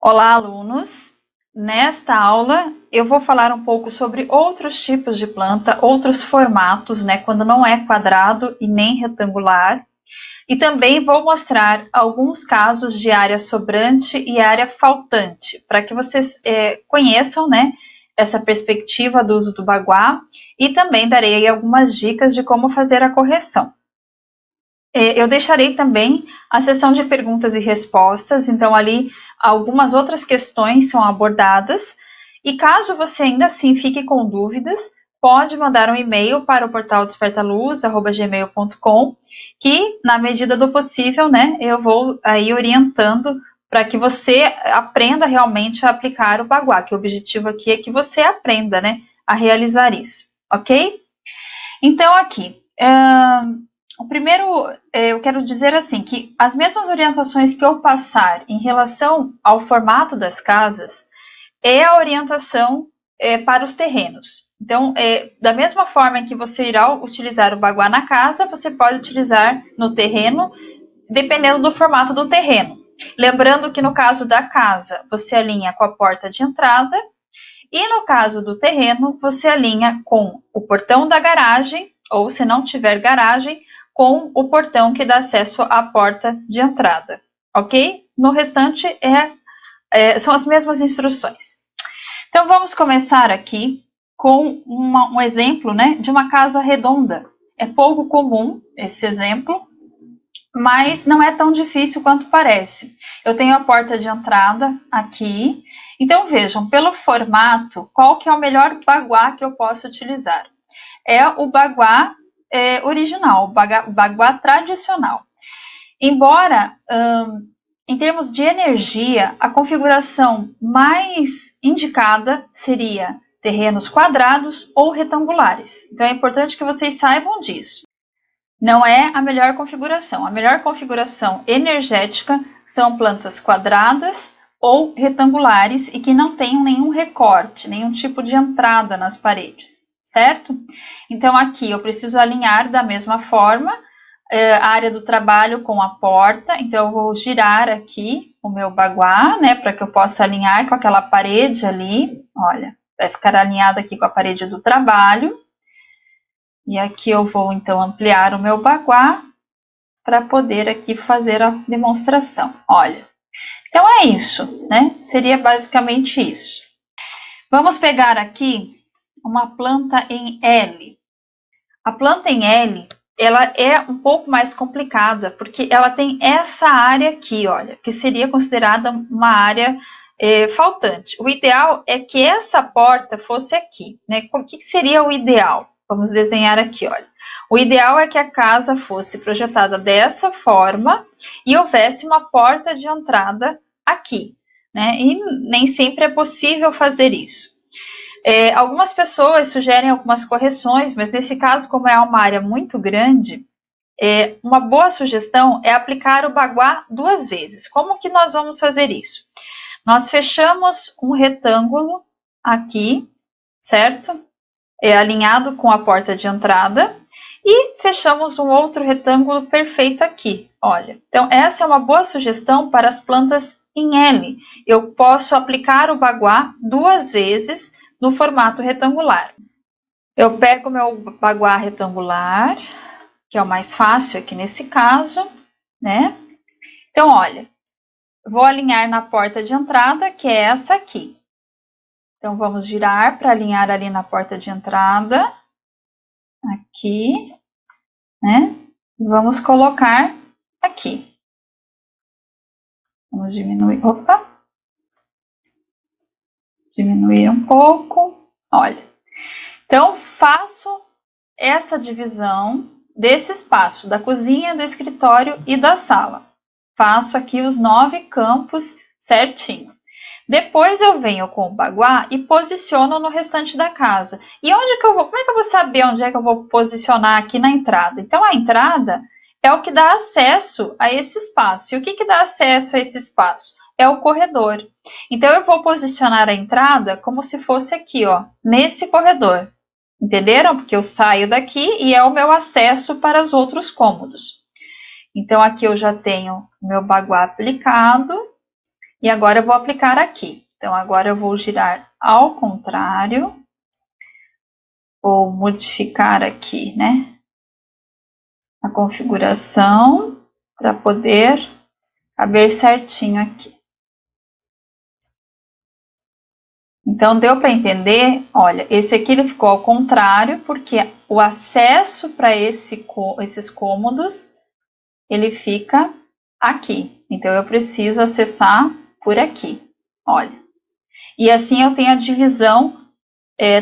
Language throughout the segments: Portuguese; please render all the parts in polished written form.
Olá, alunos! Nesta aula eu vou falar um pouco sobre outros tipos de planta, outros formatos, quando não é quadrado e nem retangular. E também vou mostrar alguns casos de área sobrante e área faltante, para que vocês conheçam, essa perspectiva do uso do baguá, e também darei aí algumas dicas de como fazer a correção. Eu deixarei também a sessão de perguntas e respostas, então ali algumas outras questões são abordadas, e caso você ainda assim fique com dúvidas, pode mandar um e-mail para o portal despertaluz@gmail.com, que na medida do possível, eu vou aí orientando para que você aprenda realmente a aplicar o baguá, que o objetivo aqui é que você aprenda, a realizar isso, ok? Então aqui, o primeiro, eu quero dizer assim, que as mesmas orientações que eu passar em relação ao formato das casas é a orientação para os terrenos. Então, da mesma forma que você irá utilizar o baguá na casa, você pode utilizar no terreno, dependendo do formato do terreno. Lembrando que no caso da casa, você alinha com a porta de entrada, e no caso do terreno, você alinha com o portão da garagem, ou se não tiver garagem, com o portão que dá acesso à porta de entrada, ok? No restante, são as mesmas instruções. Então, vamos começar aqui com um exemplo, de uma casa redonda. É pouco comum esse exemplo, mas não é tão difícil quanto parece. Eu tenho a porta de entrada aqui. Então, vejam, pelo formato, qual que é o melhor baguá que eu posso utilizar? É o baguá original, o baguá tradicional. Embora, em termos de energia, a configuração mais indicada seria terrenos quadrados ou retangulares. Então, é importante que vocês saibam disso. Não é a melhor configuração. A melhor configuração energética são plantas quadradas ou retangulares e que não tenham nenhum recorte, nenhum tipo de entrada nas paredes, certo? Então, aqui eu preciso alinhar da mesma forma a área do trabalho com a porta. Então, eu vou girar aqui o meu baguá, para que eu possa alinhar com aquela parede ali. Olha, vai ficar alinhado aqui com a parede do trabalho. E aqui eu vou, então, ampliar o meu baguá para poder aqui fazer a demonstração. Olha, então é isso, Seria basicamente isso. Vamos pegar aqui uma planta em L. A planta em L, ela é um pouco mais complicada, porque ela tem essa área aqui, olha, que seria considerada uma área faltante. O ideal é que essa porta fosse aqui, O que seria o ideal? Vamos desenhar aqui, olha. O ideal é que a casa fosse projetada dessa forma e houvesse uma porta de entrada aqui, E nem sempre é possível fazer isso. Algumas pessoas sugerem algumas correções, mas nesse caso, como é uma área muito grande, uma boa sugestão é aplicar o baguá 2 vezes. Como que nós vamos fazer isso? Nós fechamos um retângulo aqui, certo? Alinhado com a porta de entrada, e fechamos um outro retângulo perfeito aqui, olha. Então, essa é uma boa sugestão para as plantas em L. Eu posso aplicar o baguá 2 vezes no formato retangular. Eu pego meu baguá retangular, que é o mais fácil aqui nesse caso, Então, olha, vou alinhar na porta de entrada, que é essa aqui. Então, vamos girar para alinhar ali na porta de entrada, aqui, E vamos colocar aqui. Vamos diminuir, diminuir um pouco, olha. Então, faço essa divisão desse espaço, da cozinha, do escritório e da sala. Faço aqui os 9 campos certinho. Depois eu venho com o baguá e posiciono no restante da casa. E onde que eu vou? Como é que eu vou saber onde é que eu vou posicionar aqui na entrada? Então, a entrada é o que dá acesso a esse espaço. E o que dá acesso a esse espaço? É o corredor. Então, eu vou posicionar a entrada como se fosse aqui, ó, nesse corredor. Entenderam? Porque eu saio daqui e é o meu acesso para os outros cômodos. Então, aqui eu já tenho o meu baguá aplicado. E agora eu vou aplicar aqui. Então, agora eu vou girar ao contrário. Vou modificar aqui, né, a configuração para poder caber certinho aqui. Então, deu para entender? Olha, esse aqui ele ficou ao contrário, porque o acesso para esses cômodos, ele fica aqui. Então, eu preciso acessar por aqui, olha. E assim eu tenho a divisão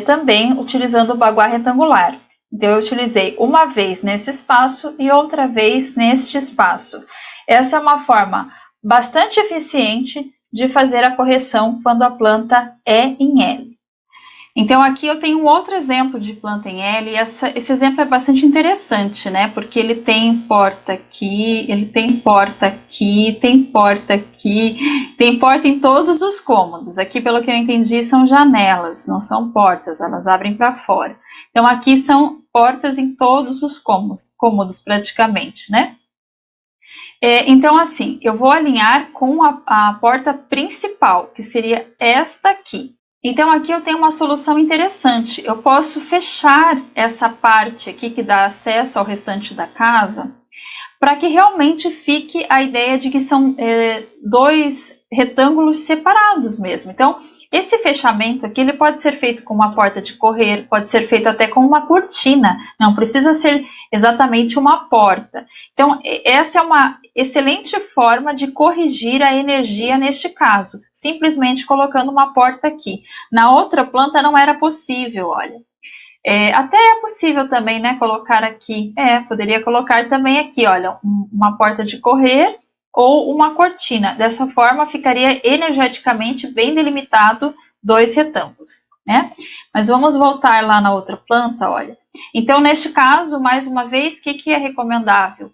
também utilizando o baguá retangular. Então, eu utilizei uma vez nesse espaço e outra vez neste espaço. Essa é uma forma bastante eficiente de fazer a correção quando a planta é em L. Então, aqui eu tenho um outro exemplo de planta em L, e esse exemplo é bastante interessante, né? Porque ele tem porta aqui, ele tem porta aqui, tem porta aqui, tem porta em todos os cômodos. Aqui, pelo que eu entendi, são janelas, não são portas, elas abrem para fora. Então, aqui são portas em todos os cômodos praticamente, né? Então, assim, eu vou alinhar com a porta principal, que seria esta aqui. Então, aqui eu tenho uma solução interessante. Eu posso fechar essa parte aqui que dá acesso ao restante da casa, para que realmente fique a ideia de que são dois retângulos separados mesmo. Então, esse fechamento aqui ele pode ser feito com uma porta de correr, pode ser feito até com uma cortina, não precisa ser exatamente uma porta. Então, essa é uma excelente forma de corrigir a energia neste caso, simplesmente colocando uma porta aqui. Na outra planta não era possível, olha. Até é possível também, né, colocar aqui, poderia colocar também aqui, olha, uma porta de correr ou uma cortina. Dessa forma, ficaria energeticamente bem delimitado dois retângulos, né? Mas vamos voltar lá na outra planta, olha. Então, neste caso, mais uma vez, o que é recomendável?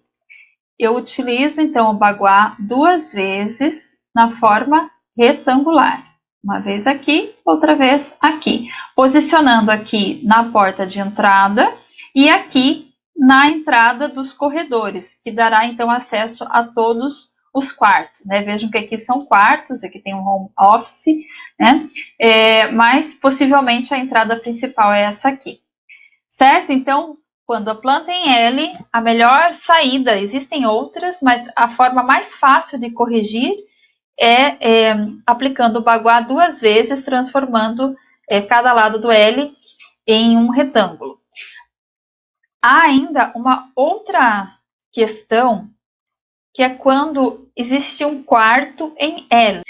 Eu utilizo, então, o baguá duas vezes na forma retangular. Uma vez aqui, outra vez aqui. Posicionando aqui na porta de entrada e aqui na entrada dos corredores, que dará, então, acesso a todos os quartos, né? Vejam que aqui são quartos, aqui tem um home office, né? Mas, possivelmente, a entrada principal é essa aqui. Certo? Então, quando a planta é em L, a melhor saída, existem outras, mas a forma mais fácil de corrigir é aplicando o baguá duas vezes, transformando cada lado do L em um retângulo. Há ainda uma outra questão, que é quando existe um quarto em L.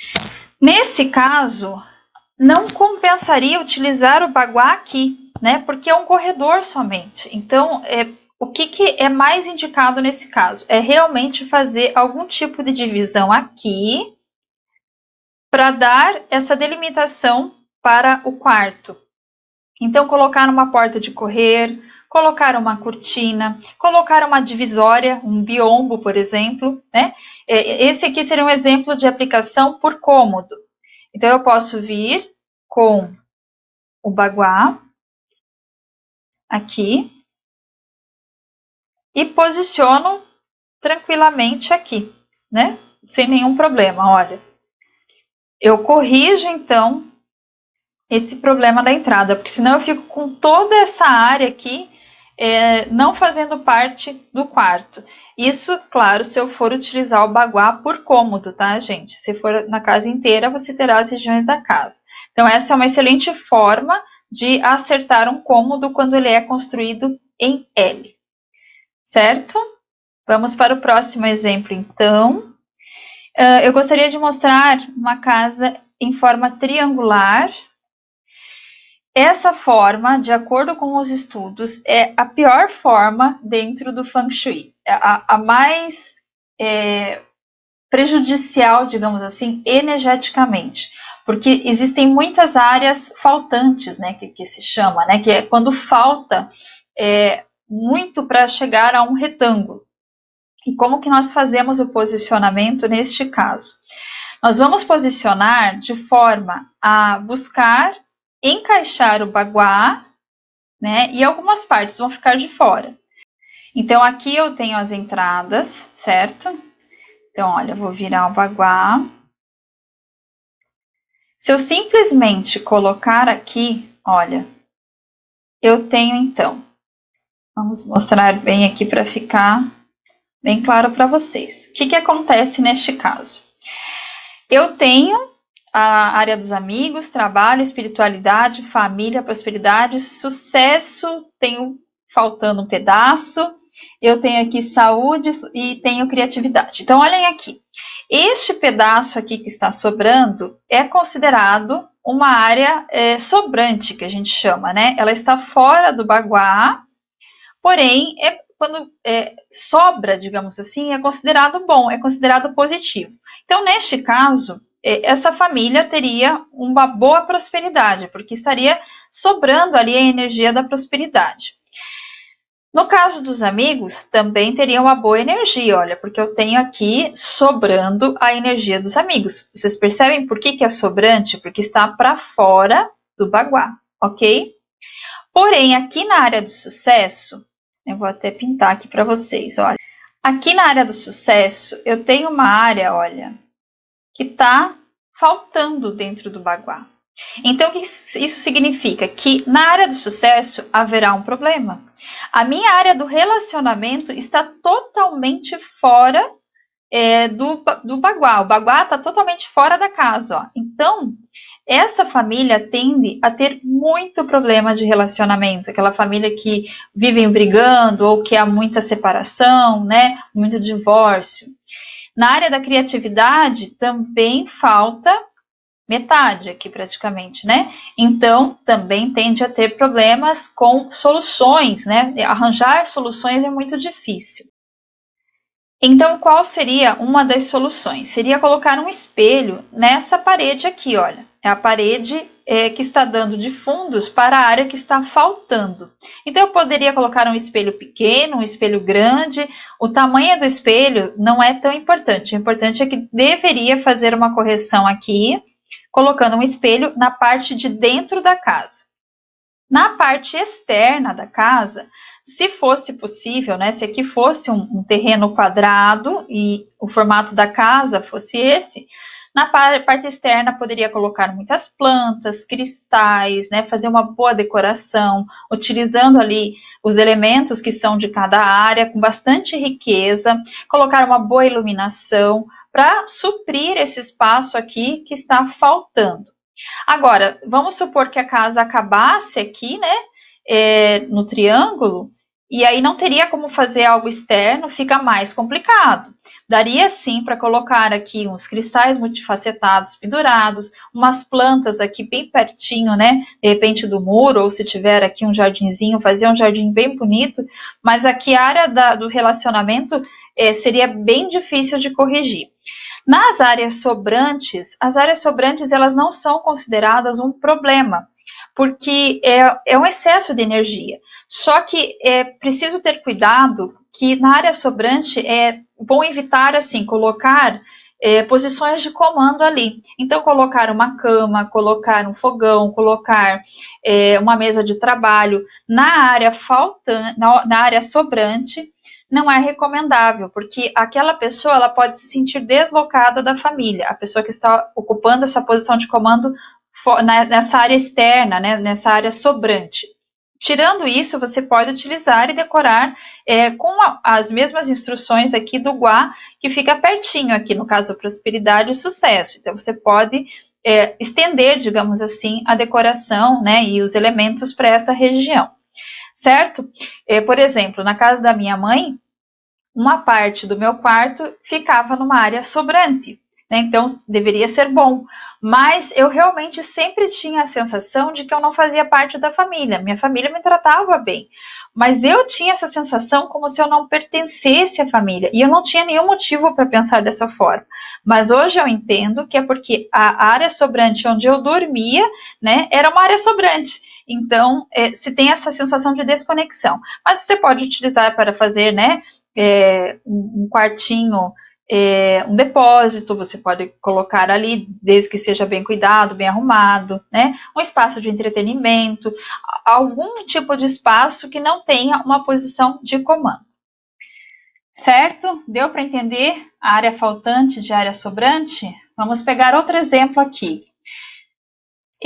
Nesse caso, não compensaria utilizar o baguá aqui, né? Porque é um corredor somente. Então, o que é mais indicado nesse caso? É realmente fazer algum tipo de divisão aqui para dar essa delimitação para o quarto. Então, colocar uma porta de correr, colocar uma cortina, colocar uma divisória, um biombo, por exemplo, né? Esse aqui seria um exemplo de aplicação por cômodo. Então, eu posso vir com o baguá aqui e posiciono tranquilamente aqui, né? Sem nenhum problema, olha. Eu corrijo, então, esse problema da entrada, porque senão eu fico com toda essa área aqui não fazendo parte do quarto. Isso, claro, se eu for utilizar o baguá por cômodo, tá, gente? Se for na casa inteira, você terá as regiões da casa. Então, essa é uma excelente forma de acertar um cômodo quando ele é construído em L. Certo? Vamos para o próximo exemplo, então. Eu gostaria de mostrar uma casa em forma triangular. Essa forma, de acordo com os estudos, é a pior forma dentro do Feng Shui. A mais prejudicial, digamos assim, energeticamente. Porque existem muitas áreas faltantes, né, que se chama, né, que é quando falta muito para chegar a um retângulo. E como que nós fazemos o posicionamento neste caso? Nós vamos posicionar de forma a buscar encaixar o baguá, né? E algumas partes vão ficar de fora. Então, aqui eu tenho as entradas, certo? Então, olha, eu vou virar o baguá. Se eu simplesmente colocar aqui, olha, eu tenho então, vamos mostrar bem aqui para ficar bem claro para vocês. O que acontece neste caso? Eu tenho a área dos amigos, trabalho, espiritualidade, família, prosperidade, sucesso, tenho faltando um pedaço, eu tenho aqui saúde e tenho criatividade. Então, olhem aqui. Este pedaço aqui que está sobrando é considerado uma área sobrante, que a gente chama, né? Ela está fora do baguá, porém, quando sobra, digamos assim, é considerado bom, é considerado positivo. Então, neste caso, essa família teria uma boa prosperidade, porque estaria sobrando ali a energia da prosperidade. No caso dos amigos, também teria uma boa energia, olha, porque eu tenho aqui sobrando a energia dos amigos. Vocês percebem por que é sobrante? Porque está para fora do baguá, ok? Porém, aqui na área do sucesso, eu vou até pintar aqui para vocês, olha. Aqui na área do sucesso, eu tenho uma área, olha, que está faltando dentro do baguá. Então, o que isso significa? Que na área do sucesso haverá um problema. A minha área do relacionamento está totalmente fora do baguá. O baguá está totalmente fora da casa. Ó. Então, essa família tende a ter muito problema de relacionamento. Aquela família que vivem brigando ou que há muita separação, né? Muito divórcio. Na área da criatividade também falta metade aqui praticamente, né? Então, também tende a ter problemas com soluções, né? Arranjar soluções é muito difícil. Então, qual seria uma das soluções? Seria colocar um espelho nessa parede aqui, olha. É a parede que está dando de fundos para a área que está faltando. Então, eu poderia colocar um espelho pequeno, um espelho grande. O tamanho do espelho não é tão importante. O importante é que deveria fazer uma correção aqui, colocando um espelho na parte de dentro da casa. Na parte externa da casa, se fosse possível, né, se aqui fosse um terreno quadrado e o formato da casa fosse esse, na parte externa poderia colocar muitas plantas, cristais, né, fazer uma boa decoração, utilizando ali os elementos que são de cada área, com bastante riqueza, colocar uma boa iluminação para suprir esse espaço aqui que está faltando. Agora, vamos supor que a casa acabasse aqui, né, no triângulo, e aí não teria como fazer algo externo, fica mais complicado. Daria sim para colocar aqui uns cristais multifacetados pendurados, umas plantas aqui bem pertinho, né, de repente do muro, ou se tiver aqui um jardinzinho, fazer um jardim bem bonito, mas aqui a área do relacionamento seria bem difícil de corrigir. Nas áreas sobrantes, as áreas sobrantes elas não são consideradas um problema, porque é um excesso de energia. Só que é preciso ter cuidado que na área sobrante é bom evitar assim colocar posições de comando ali. Então, colocar uma cama, colocar um fogão, colocar uma mesa de trabalho na área faltante, na área sobrante, não é recomendável, porque aquela pessoa ela pode se sentir deslocada da família, a pessoa que está ocupando essa posição de comando nessa área externa, né, nessa área sobrante. Tirando isso, você pode utilizar e decorar com as mesmas instruções aqui do Guá, que fica pertinho aqui, no caso, prosperidade e sucesso. Então, você pode estender, digamos assim, a decoração, né, e os elementos para essa região, certo? Por exemplo, na casa da minha mãe, uma parte do meu quarto ficava numa área sobrante, né? Então deveria ser bom. Mas eu realmente sempre tinha a sensação de que eu não fazia parte da família. Minha família me tratava bem, mas eu tinha essa sensação como se eu não pertencesse à família. E eu não tinha nenhum motivo para pensar dessa forma. Mas hoje eu entendo que é porque a área sobrante onde eu dormia, né, era uma área sobrante. Então, se tem essa sensação de desconexão. Mas você pode utilizar para fazer, né, um quartinho, um depósito, você pode colocar ali, desde que seja bem cuidado, bem arrumado, né? Um espaço de entretenimento, algum tipo de espaço que não tenha uma posição de comando. Certo? Deu para entender a área faltante de área sobrante? Vamos pegar outro exemplo aqui.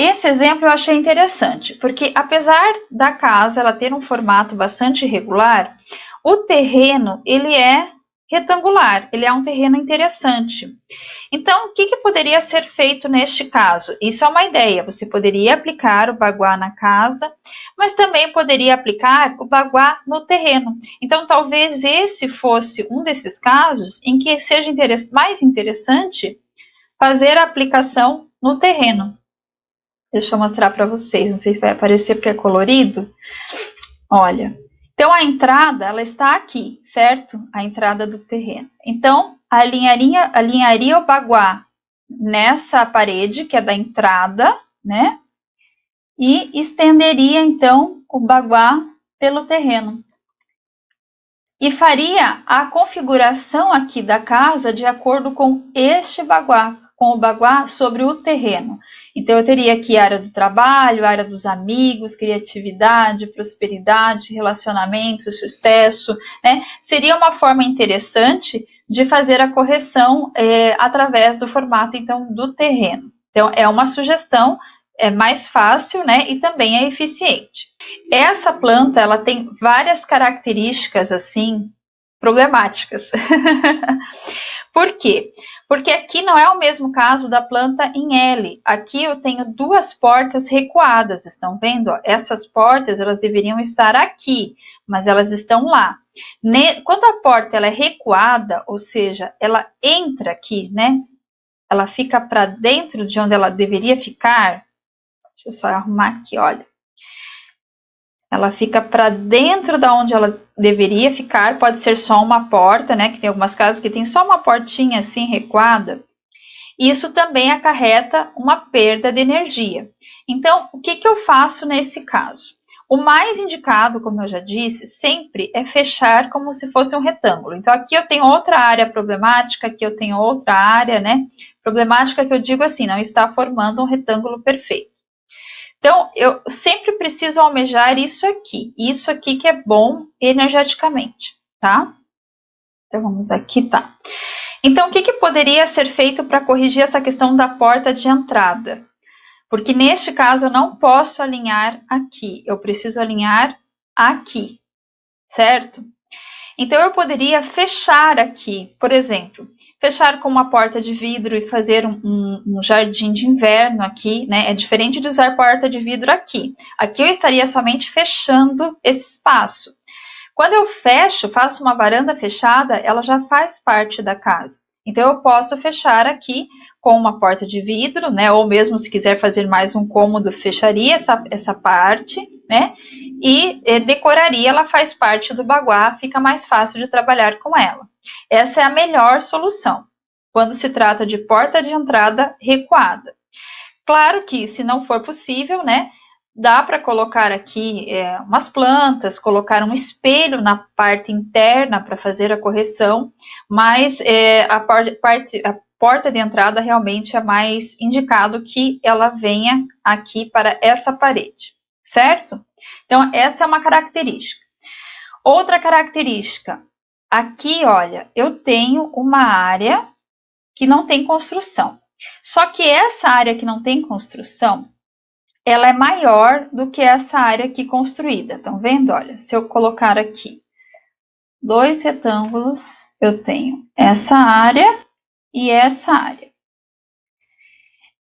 Esse exemplo eu achei interessante, porque apesar da casa ela ter um formato bastante irregular, o terreno ele é retangular, ele é um terreno interessante. Então, o que poderia ser feito neste caso? Isso é uma ideia. Você poderia aplicar o baguá na casa, mas também poderia aplicar o baguá no terreno. Então, talvez esse fosse um desses casos em que seja mais interessante fazer a aplicação no terreno. Deixa eu mostrar para vocês. Não sei se vai aparecer porque é colorido. Olha. Então, a entrada, ela está aqui, certo? A entrada do terreno. Então, alinharia o baguá nessa parede, que é da entrada, né? E estenderia, então, o baguá pelo terreno. E faria a configuração aqui da casa de acordo com este baguá, com o baguá sobre o terreno. Então, eu teria aqui a área do trabalho, a área dos amigos, criatividade, prosperidade, relacionamento, sucesso, né? Seria uma forma interessante de fazer a correção através do formato, então, do terreno. Então, é uma sugestão, é mais fácil, né? E também é eficiente. Essa planta, ela tem várias características, assim, problemáticas. Por quê? Porque aqui não é o mesmo caso da planta em L. Aqui eu tenho duas portas recuadas, estão vendo? Essas portas, elas deveriam estar aqui, mas elas estão lá. Quando a porta ela é recuada, ou seja, ela entra aqui, né? Ela fica para dentro de onde ela deveria ficar. Deixa eu só arrumar aqui, olha. Ela fica para dentro da onde ela deveria ficar, pode ser só uma porta, né? Que tem algumas casas que tem só uma portinha assim recuada. Isso também acarreta uma perda de energia. Então, o que eu faço nesse caso? O mais indicado, como eu já disse, sempre é fechar como se fosse um retângulo. Então, aqui eu tenho outra área problemática, aqui eu tenho outra área, né? Problemática que eu digo assim, não está formando um retângulo perfeito. Então, eu sempre preciso almejar isso aqui que é bom energeticamente, tá? Então, vamos aqui, tá? Então, o que poderia ser feito para corrigir essa questão da porta de entrada? Porque neste caso eu não posso alinhar aqui, eu preciso alinhar aqui, certo? Então, eu poderia fechar aqui, por exemplo, fechar com uma porta de vidro e fazer um jardim de inverno aqui, né? É diferente de usar porta de vidro aqui. Aqui eu estaria somente fechando esse espaço. Quando eu fecho, faço uma varanda fechada, ela já faz parte da casa. Então, eu posso fechar aqui com uma porta de vidro, né? Ou mesmo se quiser fazer mais um cômodo, fecharia essa parte, né? E decoraria, ela faz parte do baguá, fica mais fácil de trabalhar com ela. Essa é a melhor solução, quando se trata de porta de entrada recuada. Claro que, se não for possível, né? Dá para colocar aqui umas plantas, colocar um espelho na parte interna para fazer a correção, mas a porta de entrada realmente é mais indicado que ela venha aqui para essa parede, certo? Então, essa é uma característica. Outra característica, aqui, olha, eu tenho uma área que não tem construção. Só que essa área que não tem construção, ela é maior do que essa área aqui construída. Estão vendo? Olha, se eu colocar aqui dois retângulos, eu tenho essa área e essa área.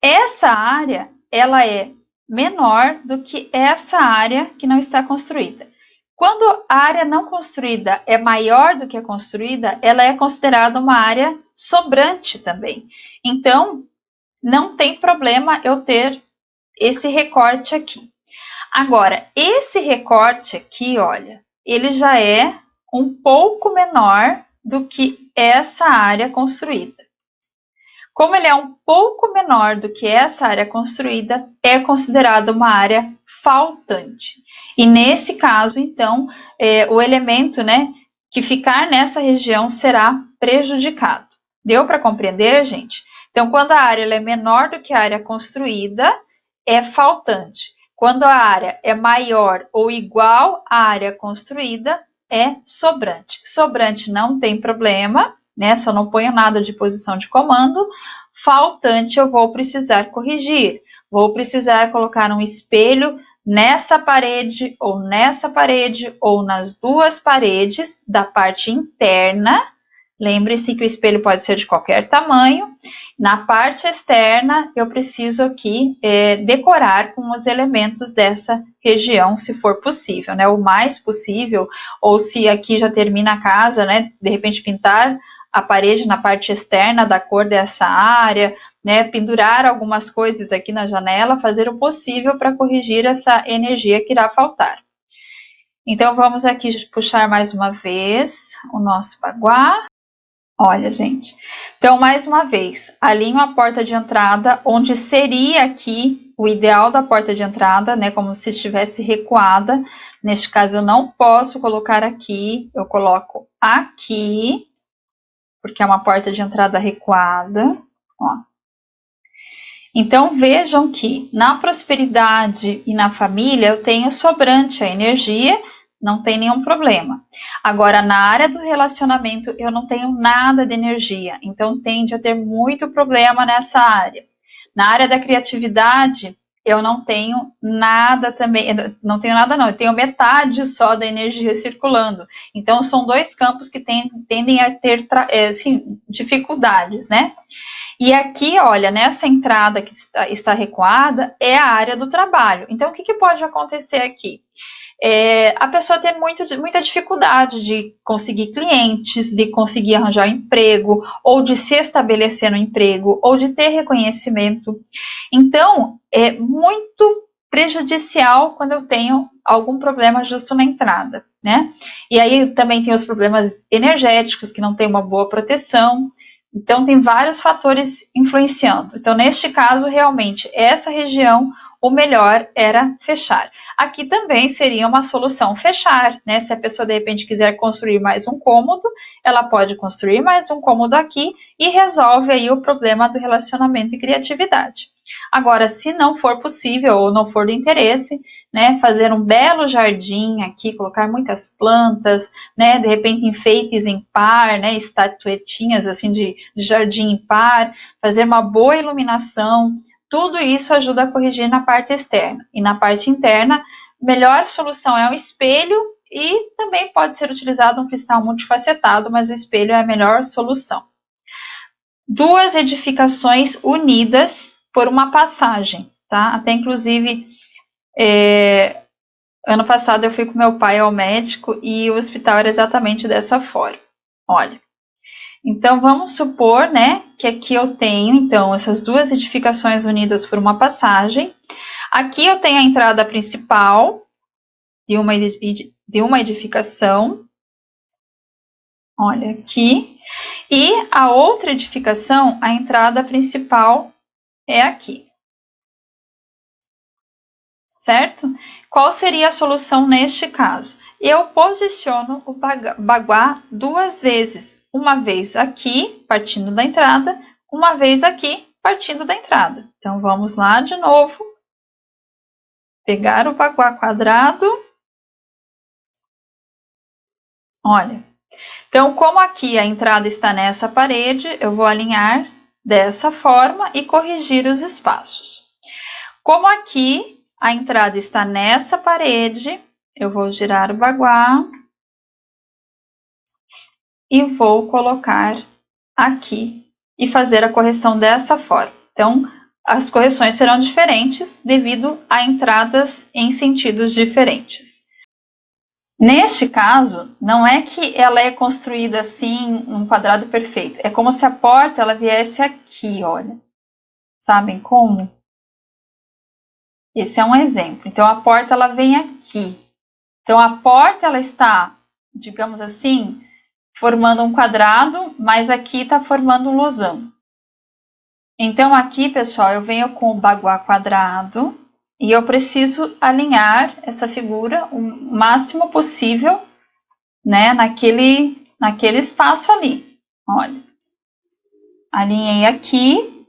Essa área, ela é menor do que essa área que não está construída. Quando a área não construída é maior do que a construída, ela é considerada uma área sobrante também. Então, não tem problema eu ter esse recorte aqui. Agora, esse recorte aqui, olha, ele já é um pouco menor do que essa área construída. Como ele é um pouco menor do que essa área construída, é considerado uma área faltante. E nesse caso, então, o elemento, né, que ficar nessa região será prejudicado. Deu para compreender, gente? Então, quando a área é menor do que a área construída, é faltante. Quando a área é maior ou igual à área construída, é sobrante. Sobrante não tem problema, né? Só não ponho nada de posição de comando. Faltante eu vou precisar corrigir. vou precisar colocar um espelho nessa parede, ou nas duas paredes da parte interna. Lembre-se que o espelho pode ser de qualquer tamanho. Na parte externa, eu preciso aqui decorar com os elementos dessa região, se for possível, né? O mais possível, ou se aqui já termina a casa, né? De repente pintar a parede na parte externa da cor dessa área, né? Pendurar algumas coisas aqui na janela, fazer o possível para corrigir essa energia que irá faltar. Então, vamos aqui puxar mais uma vez o nosso baguá. Olha, gente. Então, mais uma vez, alinho a porta de entrada, onde seria aqui o ideal da porta de entrada, né? Como se estivesse recuada. Neste caso, eu não posso colocar aqui, eu coloco aqui, porque é uma porta de entrada recuada, ó. Então, vejam que na prosperidade e na família eu tenho sobrante a energia, não tem nenhum problema. Agora, na área do relacionamento, eu não tenho nada de energia, então tende a ter muito problema nessa área. Na área da criatividade, eu não tenho nada também, não tenho nada não, eu tenho metade só da energia circulando. Então, são dois campos que tendem a ter assim, dificuldades, né? E aqui, olha, nessa entrada que está recuada, é a área do trabalho. Então, o que pode acontecer aqui? A pessoa tem muita dificuldade de conseguir clientes, de conseguir arranjar emprego, ou de se estabelecer no emprego, ou de ter reconhecimento. Então, é muito prejudicial quando eu tenho algum problema justo na entrada, né? E aí também tem os problemas energéticos, que não tem uma boa proteção. Então, tem vários fatores influenciando. Então, neste caso, realmente, essa região, o melhor era fechar. Aqui também seria uma solução fechar, né? Se a pessoa, de repente, quiser construir mais um cômodo, ela pode construir mais um cômodo aqui e resolve aí o problema do relacionamento e criatividade. Agora, se não for possível ou não for do interesse, né, fazer um belo jardim aqui, colocar muitas plantas, né, de repente enfeites em par, né, estatuetinhas assim de jardim em par, fazer uma boa iluminação, tudo isso ajuda a corrigir na parte externa. E na parte interna, a melhor solução é o espelho e também pode ser utilizado um cristal multifacetado, mas o espelho é a melhor solução. Duas edificações unidas por uma passagem, tá? Até inclusive, ano passado eu fui com meu pai ao médico e o hospital era exatamente dessa forma. Olha, então vamos supor, né, que aqui eu tenho, então, essas duas edificações unidas por uma passagem. Aqui eu tenho a entrada principal de uma edificação. Olha aqui. E a outra edificação, a entrada principal é aqui. Certo? Qual seria a solução neste caso? Eu posiciono o baguá duas vezes. Uma vez aqui, partindo da entrada, uma vez aqui, partindo da entrada. Então, vamos lá de novo. Pegar o baguá quadrado. Olha. Então, como aqui a entrada está nessa parede, eu vou alinhar dessa forma e corrigir os espaços. Como aqui a entrada está nessa parede, eu vou girar o baguá e vou colocar aqui e fazer a correção dessa forma. Então, as correções serão diferentes devido a entradas em sentidos diferentes. Neste caso, não é que ela é construída assim, num quadrado perfeito. É como se a porta ela viesse aqui, olha. Sabem como? Esse é um exemplo. Então, a porta ela vem aqui. Então, a porta ela está, digamos assim, formando um quadrado, mas aqui está formando um losango. Então, aqui, pessoal, eu venho com o baguá quadrado e eu preciso alinhar essa figura o máximo possível, né, naquele espaço ali. Olha, alinhei aqui,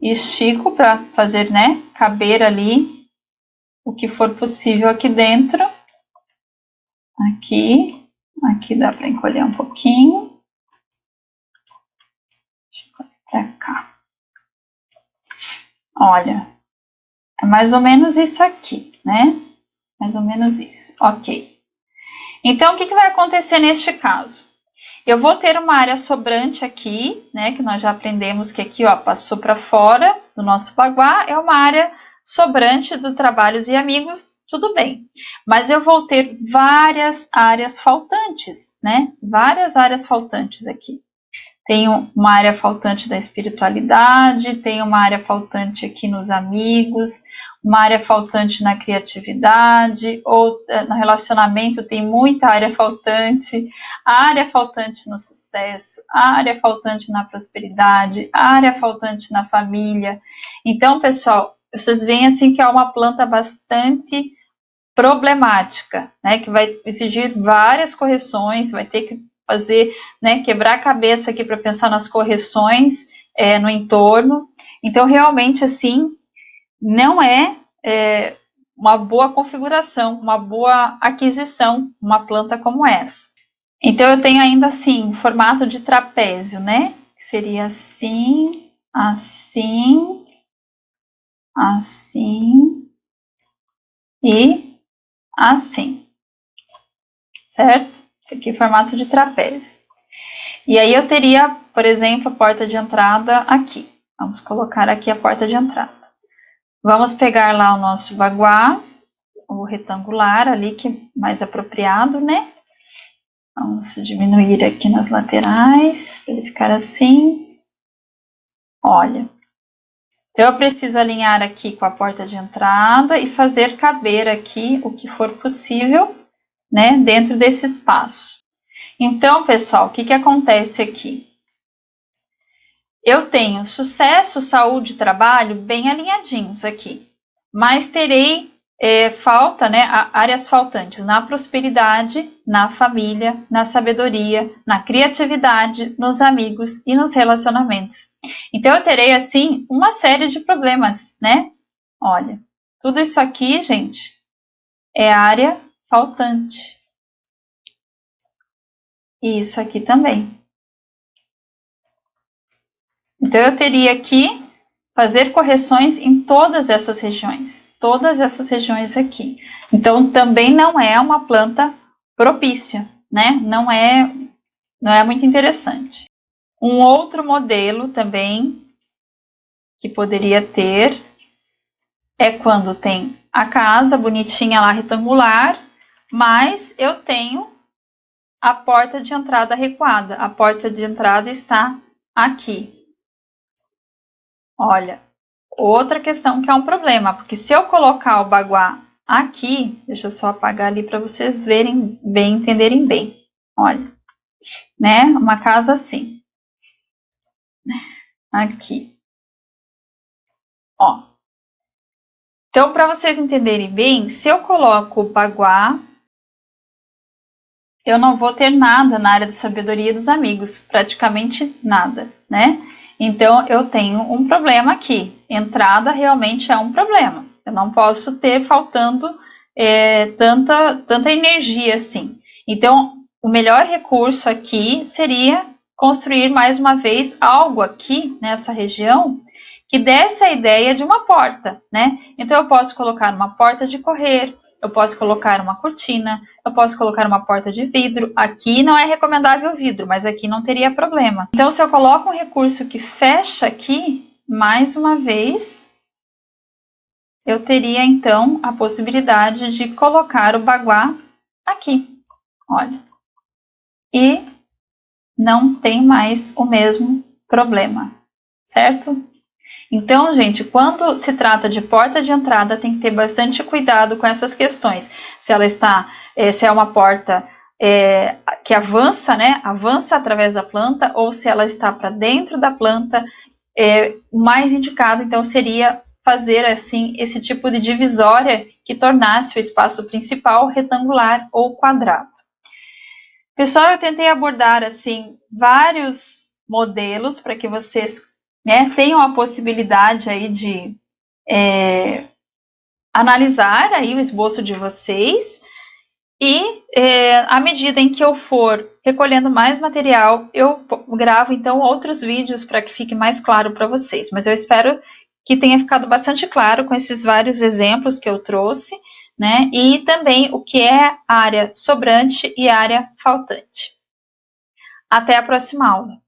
estico para fazer, né, caber ali o que for possível aqui dentro. Aqui dá para encolher um pouquinho. Deixa eu colocar pra cá. Olha, É mais ou menos isso aqui, né? Mais ou menos isso, ok. Então, o que vai acontecer neste caso? Eu vou ter uma área sobrante aqui, né, que nós já aprendemos que aqui, ó, passou para fora do nosso baguá, é uma área sobrante do trabalhos e amigos, tudo bem. Mas eu vou ter várias áreas faltantes, né? Várias áreas faltantes aqui. Tenho uma área faltante da espiritualidade, tenho uma área faltante aqui nos amigos, uma área faltante na criatividade, ou no relacionamento tem muita área faltante, a área faltante no sucesso, a área faltante na prosperidade, a área faltante na família. Então, pessoal, vocês veem assim que é uma planta bastante problemática, né, que vai exigir várias correções, vai ter que fazer, né, quebrar a cabeça aqui para pensar nas correções no entorno. Então, realmente, assim, não é uma boa configuração, uma boa aquisição, uma planta como essa. Então, eu tenho ainda assim, formato de trapézio, né? Que seria assim, assim, assim e assim, certo? Isso aqui é formato de trapézio. E aí eu teria, por exemplo, a porta de entrada aqui. Vamos colocar aqui a porta de entrada. Vamos pegar lá o nosso baguá, o retangular ali, que é mais apropriado, né? Vamos diminuir aqui nas laterais, para ele ficar assim. Olha. Então, eu preciso alinhar aqui com a porta de entrada e fazer caber aqui o que for possível, né? Dentro desse espaço. Então, pessoal, o que acontece aqui? Eu tenho sucesso, saúde e trabalho bem alinhadinhos aqui, mas terei falta, né, áreas faltantes na prosperidade, na família, na sabedoria, na criatividade, nos amigos e nos relacionamentos. Então, eu terei, assim, uma série de problemas, né? Olha, tudo isso aqui, gente, é área faltante. E isso aqui também. Então, eu teria que fazer correções em todas essas regiões aqui. Então, também não é uma planta propícia, né? Não é muito interessante. Um outro modelo também que poderia ter é quando tem a casa bonitinha lá, retangular, mas eu tenho a porta de entrada recuada. A porta de entrada está aqui. Olha, outra questão que é um problema, porque se eu colocar o baguá aqui, deixa eu só apagar ali para vocês verem bem, entenderem bem. Olha, né? Uma casa assim. Aqui. Ó. Então, para vocês entenderem bem, se eu coloco o baguá, eu não vou ter nada na área de sabedoria dos amigos, praticamente nada, né? Então, eu tenho um problema aqui. Entrada realmente é um problema. Eu não posso ter faltando tanta energia assim. Então, o melhor recurso aqui seria construir mais uma vez algo aqui nessa região que desse a ideia de uma porta, né? Então, eu posso colocar uma porta de correr, eu posso colocar uma cortina, eu posso colocar uma porta de vidro. Aqui não é recomendável vidro, mas aqui não teria problema. Então, se eu coloco um recurso que fecha aqui, mais uma vez, eu teria então a possibilidade de colocar o baguá aqui. Olha. E não tem mais o mesmo problema, certo? Então, gente, quando se trata de porta de entrada, tem que ter bastante cuidado com essas questões. Se ela está, se é uma porta que avança, né? Avança através da planta, ou se ela está para dentro da planta, o mais indicado, então, seria fazer, assim, esse tipo de divisória que tornasse o espaço principal retangular ou quadrado. Pessoal, eu tentei abordar, assim, vários modelos para que vocês, né, tenham a possibilidade aí de analisar aí o esboço de vocês e à medida em que eu for recolhendo mais material, eu gravo então outros vídeos para que fique mais claro para vocês. Mas eu espero que tenha ficado bastante claro com esses vários exemplos que eu trouxe, né? E também o que é área sobrante e área faltante. Até a próxima aula.